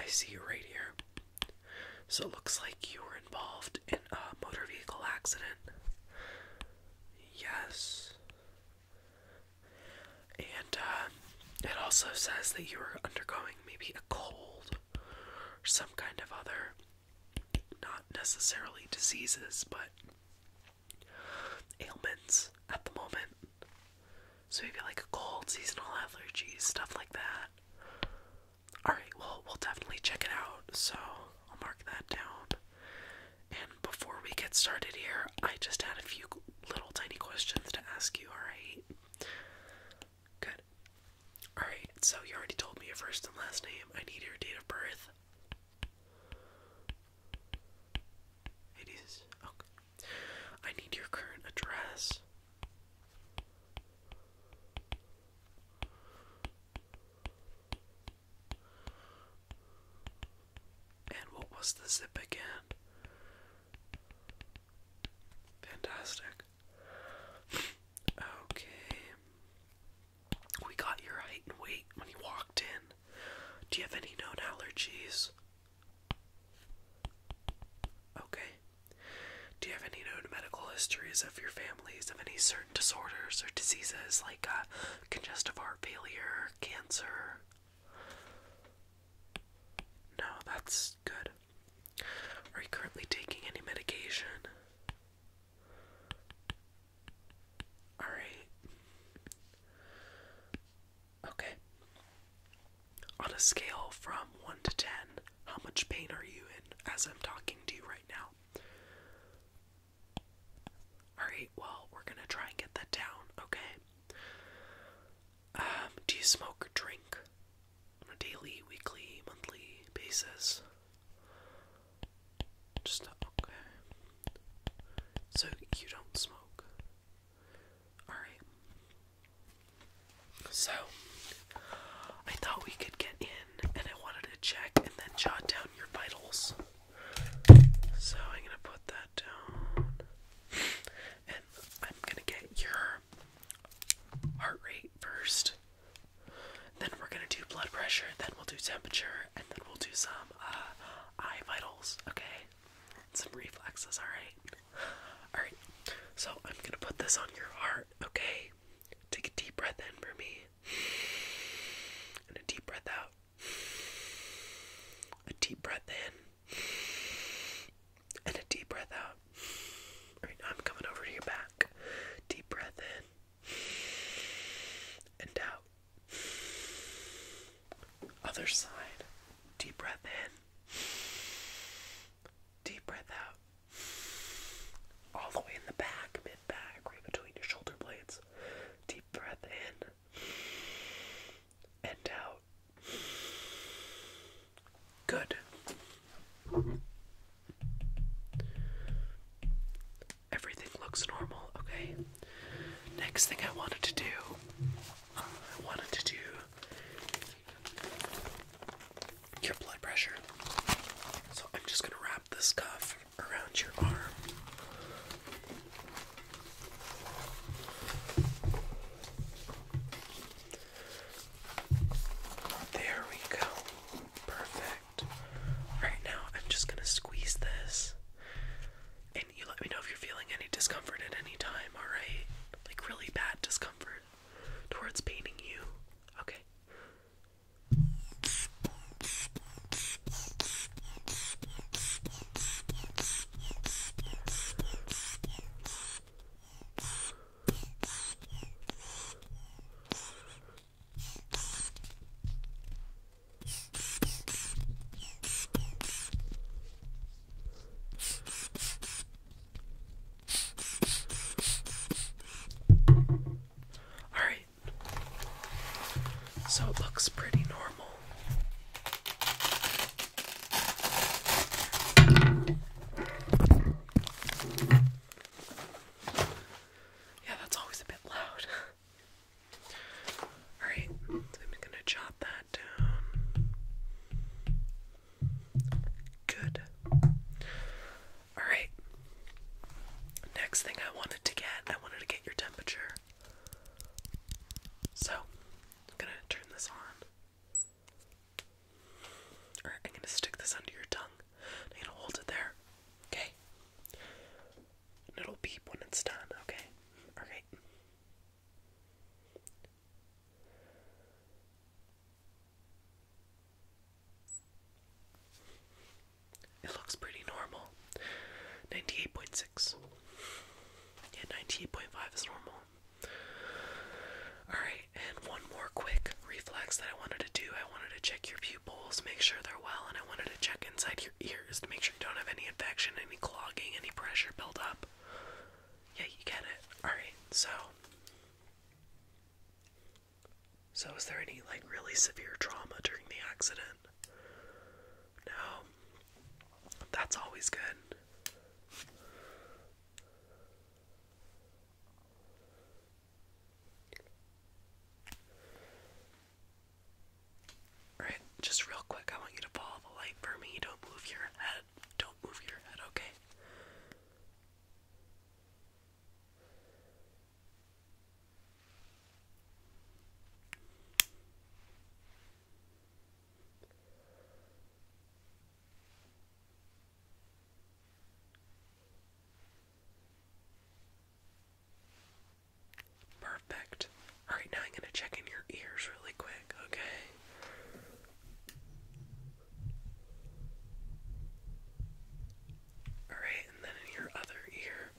I see you right here. So it looks like you were involved in a motor vehicle accident. Yes. And it also says that you were undergoing maybe a cold or some kind of other, not necessarily diseases, but ailments at the moment. So maybe like a cold, seasonal allergies, stuff like that. Alright, well, we'll definitely check it out, so I'll mark that down. And before we get started here, I just had a few little tiny questions to ask you, alright? Good. Alright, so you already told me your first and last name. I need your date of birth. 80s. Okay. I need your current address. And what was the zip again? Fantastic. Okay. We got your height and weight when you walked in. Do you have any known allergies? Okay. Do you have any known medical histories of your families of any certain disorders or diseases like congestive heart failure, cancer? No, that's good. Are you currently taking any medication? Alright. Okay. On a scale from 1 to 10, how much pain are you in as I'm talking to you right now? Alright, well, we're gonna try and get that down, okay? Do you smoke or drink on a daily, weekly, monthly basis? Just, okay. So, you don't smoke. Alright. So, I thought we could get in, and I wanted to check and then jot down your vitals. So I'm gonna put that down, and I'm gonna get your heart rate first. Then we're gonna do blood pressure, then we'll do temperature, and then we'll do some eye vitals, okay? Some reflexes, alright? Alright, so I'm gonna put this on your heart, okay? Take a deep breath in for me. And a deep breath out. A deep breath in. And a deep breath out. Alright, now I'm coming over to your back. Deep breath in. And out. Other side. Deep breath in. Deep breath out. All the way in the back, mid-back, right between your shoulder blades. Deep breath in. And out. Good. Everything looks normal, okay? Next thing I wanted to do your blood pressure. So I'm just gonna wrap this cuff around your arm. There we go. Perfect. Right now, I'm just gonna squeeze this. And you let me know if you're feeling any discomfort at any time, alright? Like really bad discomfort towards paining you. Okay. Alright. So it looks pretty normal. Yeah, that's always a bit loud. Alright, I'm gonna jot that down. Good. Alright. Next thing I wanted to get your temperature. So, I'm gonna turn this on. 98.6. Yeah, 98.5 is normal. Alright, and one more quick reflex that I wanted to do. I wanted to check your pupils, make sure they're well, and I wanted to check inside your ears to make sure you don't have any infection, any clogging, any pressure build up. Yeah, you get it. Alright, so is there any, like, really severe trauma during the accident? No. That's always good. Alright, just real quick, I want you to follow the light for me. Don't move your head. Don't move your head, okay? Perfect. Alright, now I'm gonna check in your ears really quick, okay? Alright, and then in your other ear.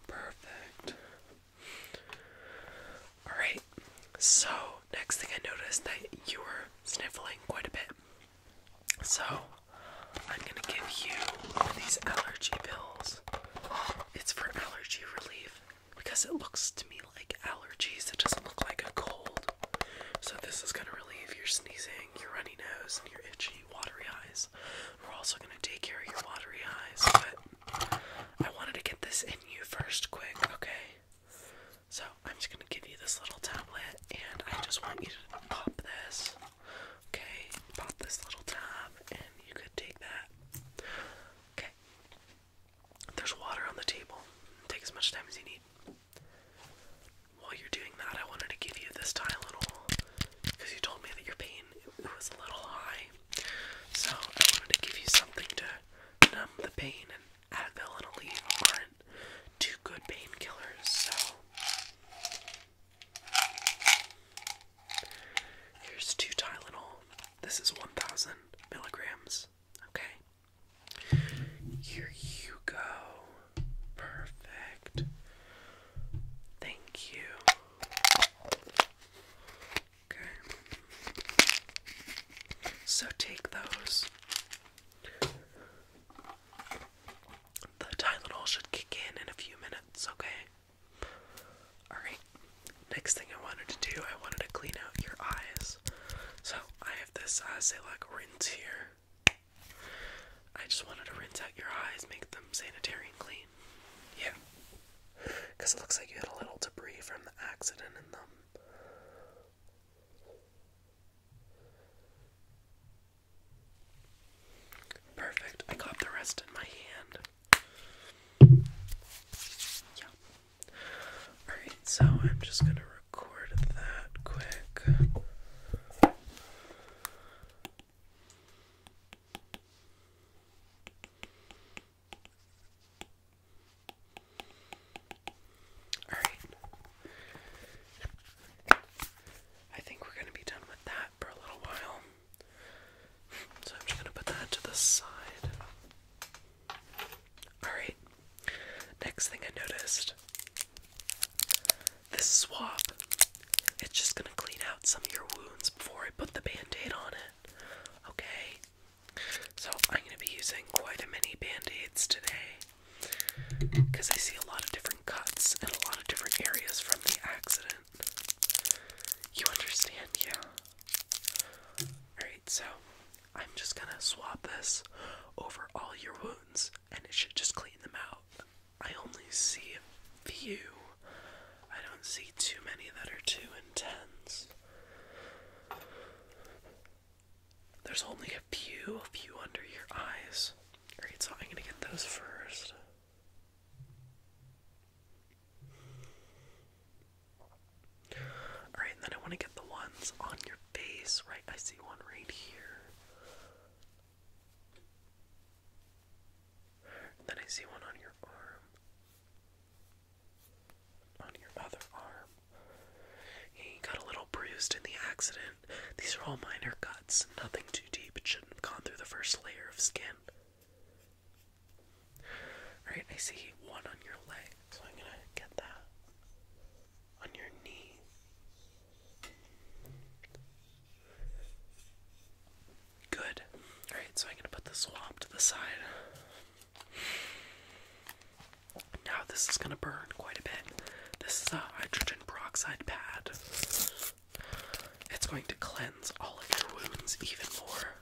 Perfect. Alright, so next thing I noticed that you were sniffling quite a bit. So I'm gonna give you these allergy pills. It's for allergy relief because it looks to me like allergies. It doesn't look like a cold. So this is gonna relieve your sneezing, your runny nose, and your itchy, watery eyes. We're also gonna take care of your watery eyes, but I wanted to get this in you first quick, okay? So I'm just gonna give you this little tablet, and I just want you to pop this. Okay, pop this little tab, and you could take that. Okay. There's water on the table. Take as much time as you need. While you're doing that, I wanted to give you this Tylenol, because you told me that your pain was a little high. So I wanted to give you something to numb the pain, and Advil and Aleve aren't two good painkillers, so here's 2 Tylenol. This is 1,000 milligrams. Okay. Here you go. Perfect. Thank you. Okay. So take those. The Tylenol should kick in a few minutes, okay? Alright. Next thing I wanted to do, I wanted to clean out your eyes. So I have this, say, like, rinse here. I just wanted to rinse out your eyes, make them sanitary and clean. Yeah. Because it looks like you had a little debris from the accident in them. Perfect. I got the rest in my hand. Yeah. Alright, so I'm just gonna record that quick. Alright. I think we're gonna be done with that for a little while. So I'm just gonna put that to the side. Alright. Next thing I noticed. This swab. It's just gonna clean out some of your wounds before I put the band-aid on it. Okay? So I'm gonna be using quite a many band-aids today. Because I see a lot of different cuts and a lot of different areas from the accident. You understand? Yeah. Alright, so I'm just gonna swab this over all your wounds, and it should just clean them out. I only see a few. I don't see too many that are too intense. There's only a few under your eyes. Alright, so I'm gonna get those first. Alright, and then I want to get the ones on your face, right? I see one right here. And then I see one on your arm. On your other arm. Yeah, you got a little bruise bruised in the accident. These are all minor cuts, nothing too deep. It shouldn't have gone through the first layer of skin. Alright, I see one on your leg, so I'm gonna get that on your knee. Good. Alright, so I'm gonna put the swab to the side. Now this is gonna burn quite a bit. This is a hydrogen peroxide pad. It's going to cleanse all of your wounds even more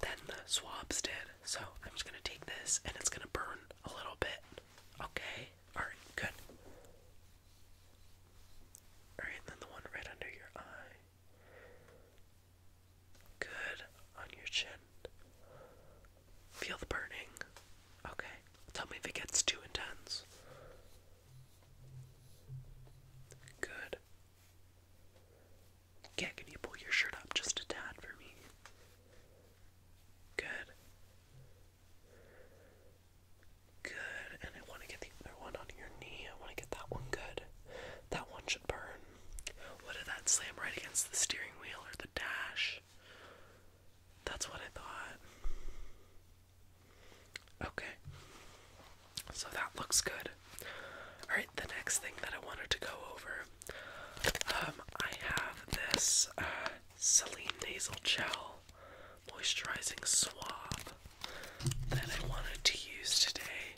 than the swabs did. So I'm just gonna take this and it's gonna burn a little bit. Okay? Alright, good. Alright, then the one right under your eye. Good. On your chin. Feel the burning. Okay. Tell me if it gets too intense. Good. Yeah, can you pull your shirt up just a tad for me? Good. Good. And I want to get the other one on your knee. I want to get that one good. That one should burn. What did that slam right against the steering wheel or the dash? That's what I thought. Okay. So that looks good. Alright, the next thing that I wanted to go over, I have this saline nasal gel moisturizing swab that I wanted to use today.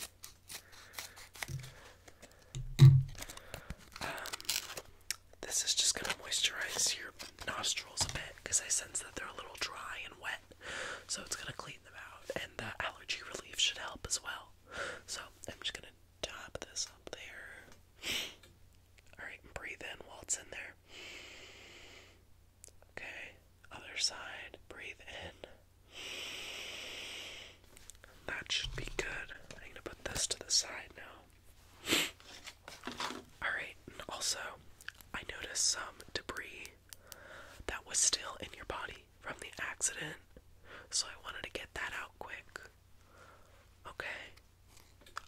This is just going to moisturize your nostrils a bit because I sense that they're a little dry and wet, so it's going to clean them out, and the allergy relief should help as well. So I'm just going to dab this up there. Alright, breathe in while it's in there. Okay, other side, breathe in. That should be good. I'm going to put this to the side now. Alright, and also, I noticed some debris that was still in your body from the accident, so I wanted to get that out quick. Okay?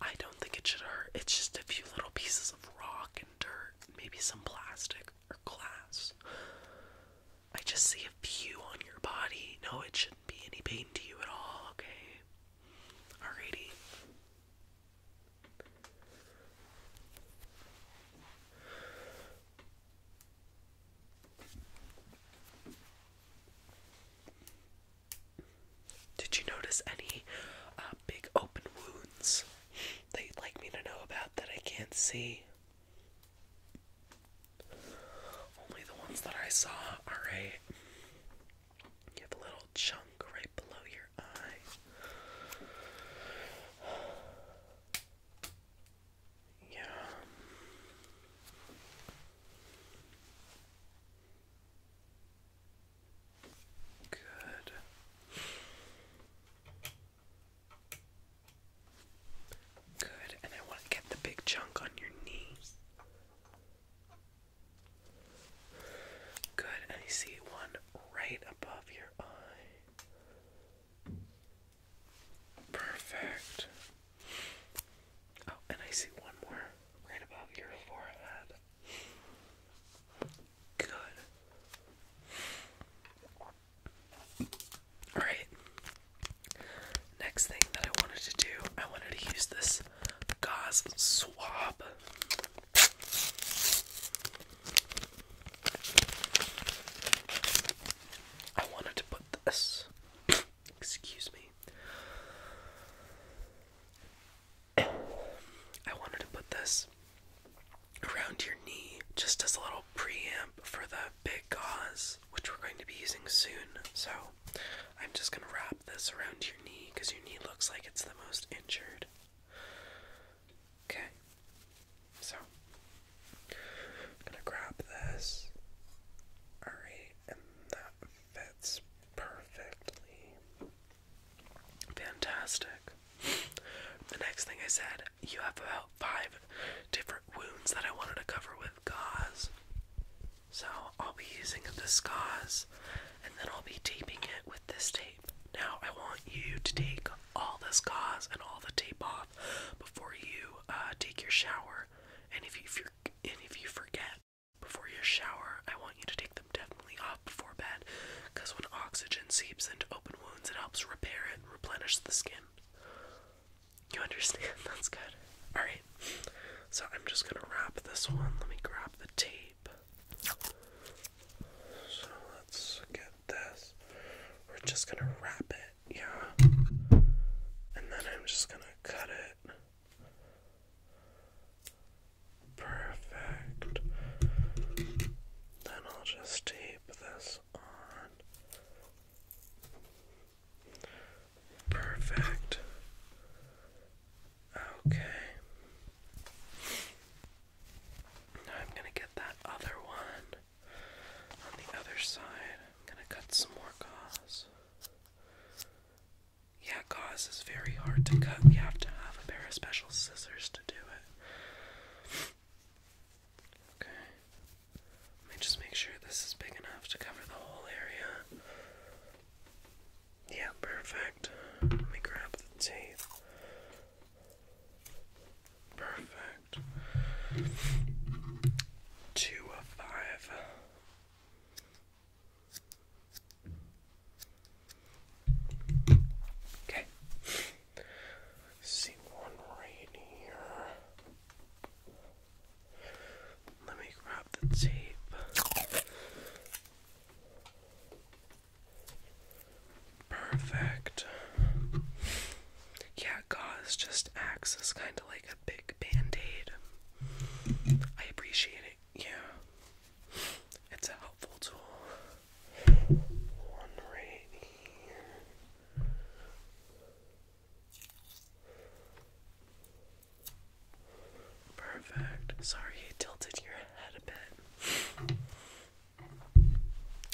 I don't think it should hurt. It's just a few little pieces of rock and dirt, maybe some plastic or glass. I just see a few on your body. No, it shouldn't be any pain to you at all, okay? Alrighty. Did you notice any big open wounds that you'd like me to know about that I can't see? Only the ones that I saw, alright? You have a little chunk right below your eye. Yeah. Good. Good, and I want to get the big chunk on your knee. Good, and I see one right above your eye. Perfect. Oh, and I see one more right above your forehead. Good. Alright. Next thing that I wanted to do, I wanted to use this gauze swab. I wanted to put this, excuse me, I wanted to put this around your knee just as a little preamp for the big gauze, which we're going to be using soon. So I'm just going to wrap this around your knee because your knee looks like it's the most injured. Okay, so I'm going to grab this. Alright, and that fits perfectly. Fantastic. The next thing I said, you have about 5 different wounds that I wanted to cover with gauze. So I'll be using this gauze, and then I'll be taping it with this tape. Now I want you to take all this gauze and all the tape off before you take your shower. And if you forget before your shower, I want you to take them scrapes into open wounds. It helps repair and replenish the skin. You understand? That's good. Alright, so I'm just gonna wrap this one. Let me grab the tape. So let's get this. We're just gonna wrap it, yeah. And then I'm just gonna cut it. Perfect. Then I'll just tape this on. Perfect. Okay. Now I'm gonna get that other one on the other side. I'm gonna cut some more gauze. Yeah, gauze is very hard to cut. You have to have a pair of special scissors to do it. Okay. Let me just make sure this is big enough to cover the whole area. Yeah, perfect. Let me grab the tape. Perfect. 2 of 5. Okay. See one right here. Let me grab the tape. Perfect. Yeah, gauze just acts as kind of like a big band-aid. I appreciate it, yeah. It's a helpful tool. One right here. Perfect. Sorry, I tilted your head a bit.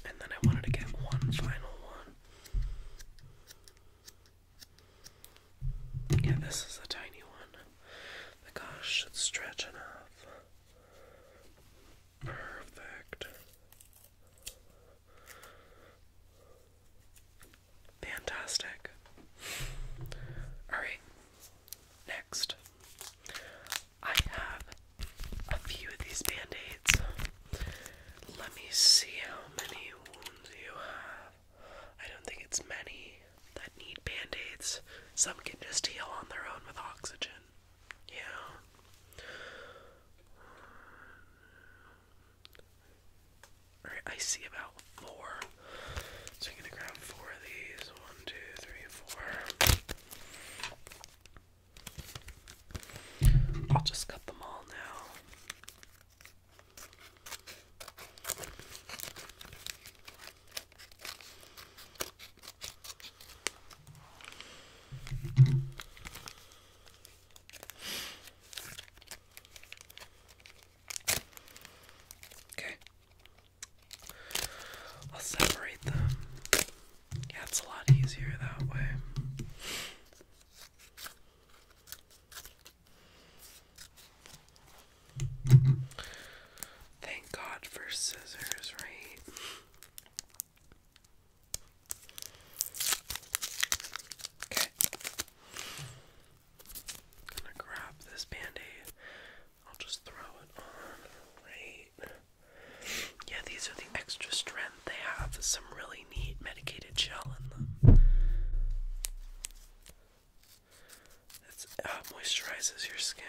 And then I wanted to get one final one. Yeah, this is a tiny one. The gauze should stretch enough. Perfect. Fantastic. Alright, next. I have a few of these band-aids. Let me see how many wounds you have. I don't think it's many that need band-aids. Some can just heal on their own with oxygen. Yeah. Alright, I see about 4. So I'm gonna grab 4 of these. 1, 2, 3, 4. I'll just cut them all now. Okay. I'll separate them. Yeah, it's a lot easier that way. Thank God for scissors, right? Okay. Gonna grab this band-aid. I'll just throw it on right. Yeah, these are the extra strength. They have some really neat medicated gel in them. It moisturizes your skin.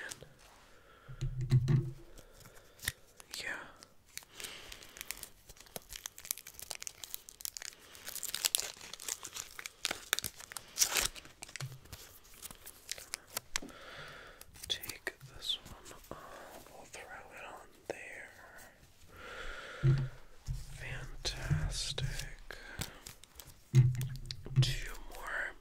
Yeah. Take this one off. We'll throw it on there. Fantastic. 2 more.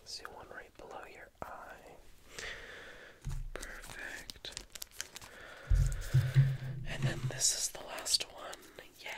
See one right below your eye. Perfect. And then this is the last one. Yay.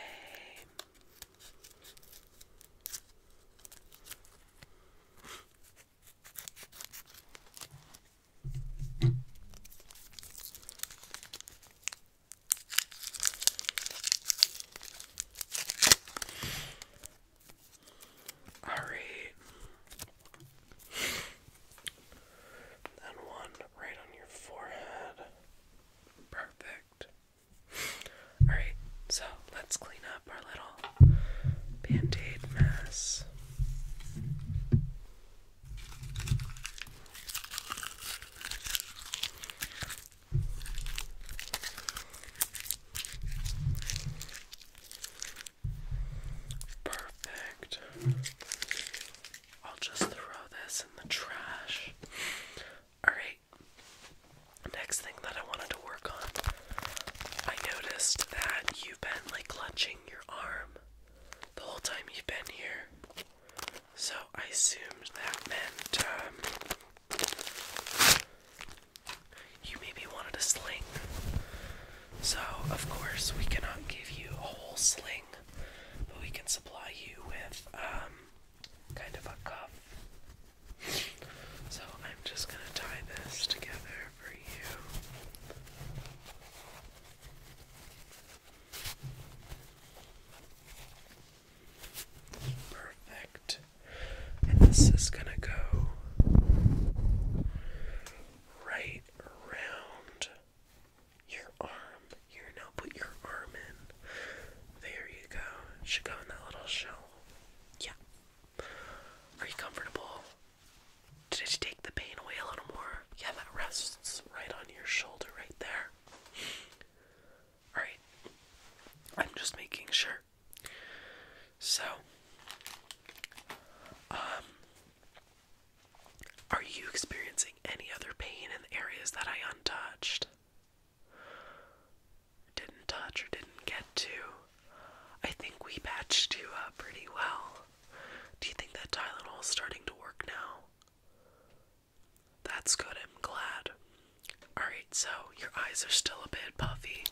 so your eyes are still a bit puffy,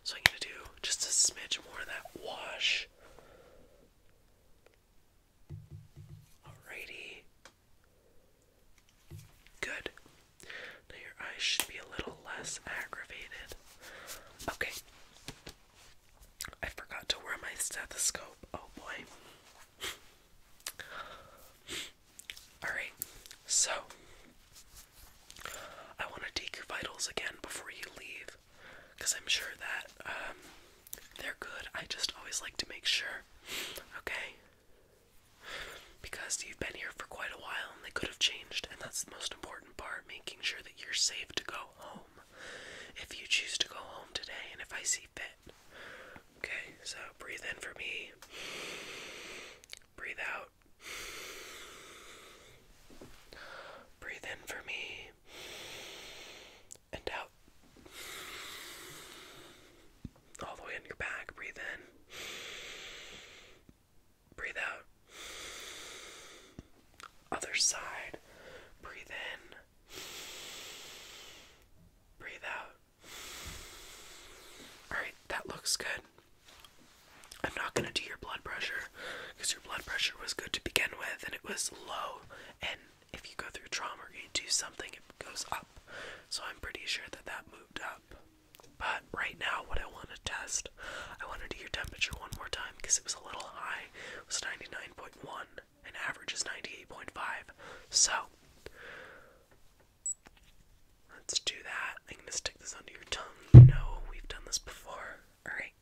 so I'm gonna do just a smidge more of that wash. Alrighty. Good. Now your eyes should be a little less aggravated. Okay. I forgot to wear my stethoscope. Oh boy. Alright, so I want to take your vitals again before you leave, because I'm sure that they're good. I just always like to make sure, okay? Because you've been here for quite a while and they could have changed, and that's the most important part, making sure that you're safe to go home if you choose to go home today and if I see fit. Okay, so breathe in for me, breathe out, breathe in for me, and out. All the way on your back, breathe in, breathe out. Other side, breathe in, breathe out. Alright, that looks good. I'm not going to do your blood pressure, because your blood pressure was good to begin with, and it was low, and if you go through trauma or you do something, it goes up. So I'm pretty sure that that moved up. But right now, what I want to test, I want to do your temperature one more time, because it was a little high. It was 99.1, and average is 98.5. So, let's do that. I'm going to stick this under your tongue. You know, we've done this before. Alright.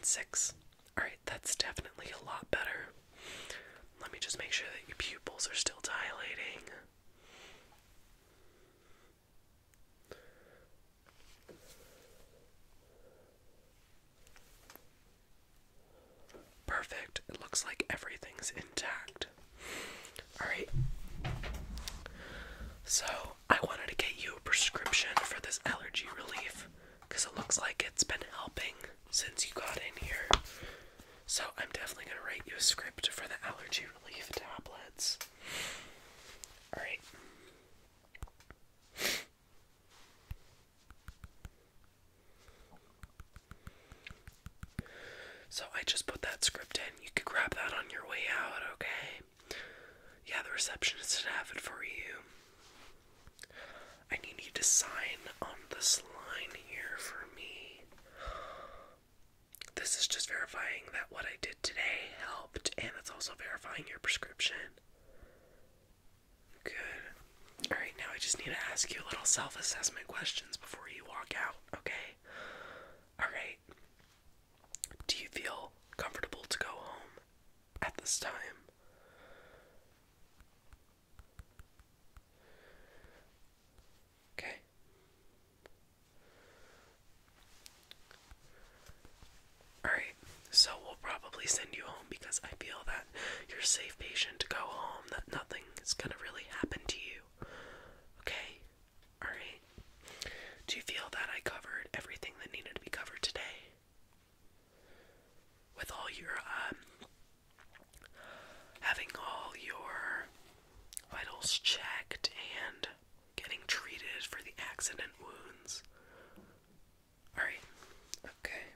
.6. Alright, that's definitely a lot better. Let me just make sure that your pupils are still dilating. Perfect. It looks like everything's intact. Alright. So, I wanted to get you a prescription for this allergy relief, because it looks like it's been helping since you got in here. So I'm definitely going to write you a script for the allergy relief tablets. Alright. So I just put that script in. You could grab that on your way out, okay? Yeah, the receptionist should have it for you. I need you to sign on this line here for me. This is just verifying that what I did today helped, and it's also verifying your prescription. Good. Alright, now I just need to ask you a little self-assessment questions before you walk out, okay? Alright. Do you feel comfortable to go home at this time? Okay. Alright, so we'll probably send you home because I feel that you're a safe patient to go home, that nothing is gonna really happen to you. Okay? Alright. Do you feel that I covered everything that needed to be covered today? With all your, having all your vitals checked and getting treated for the accident wounds. Alright. Okay.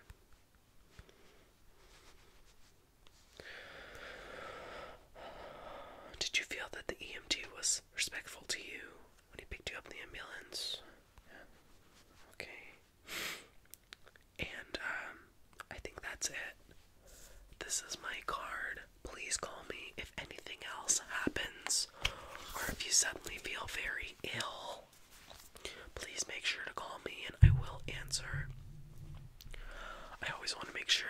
Did you feel that the EMT was respectful to you when he picked you up in the ambulance? Yeah. Okay. And, I think that's it. This is my card. Please call me if anything else happens, or if you suddenly feel very ill. Please make sure to call me and I will answer. I always want to make sure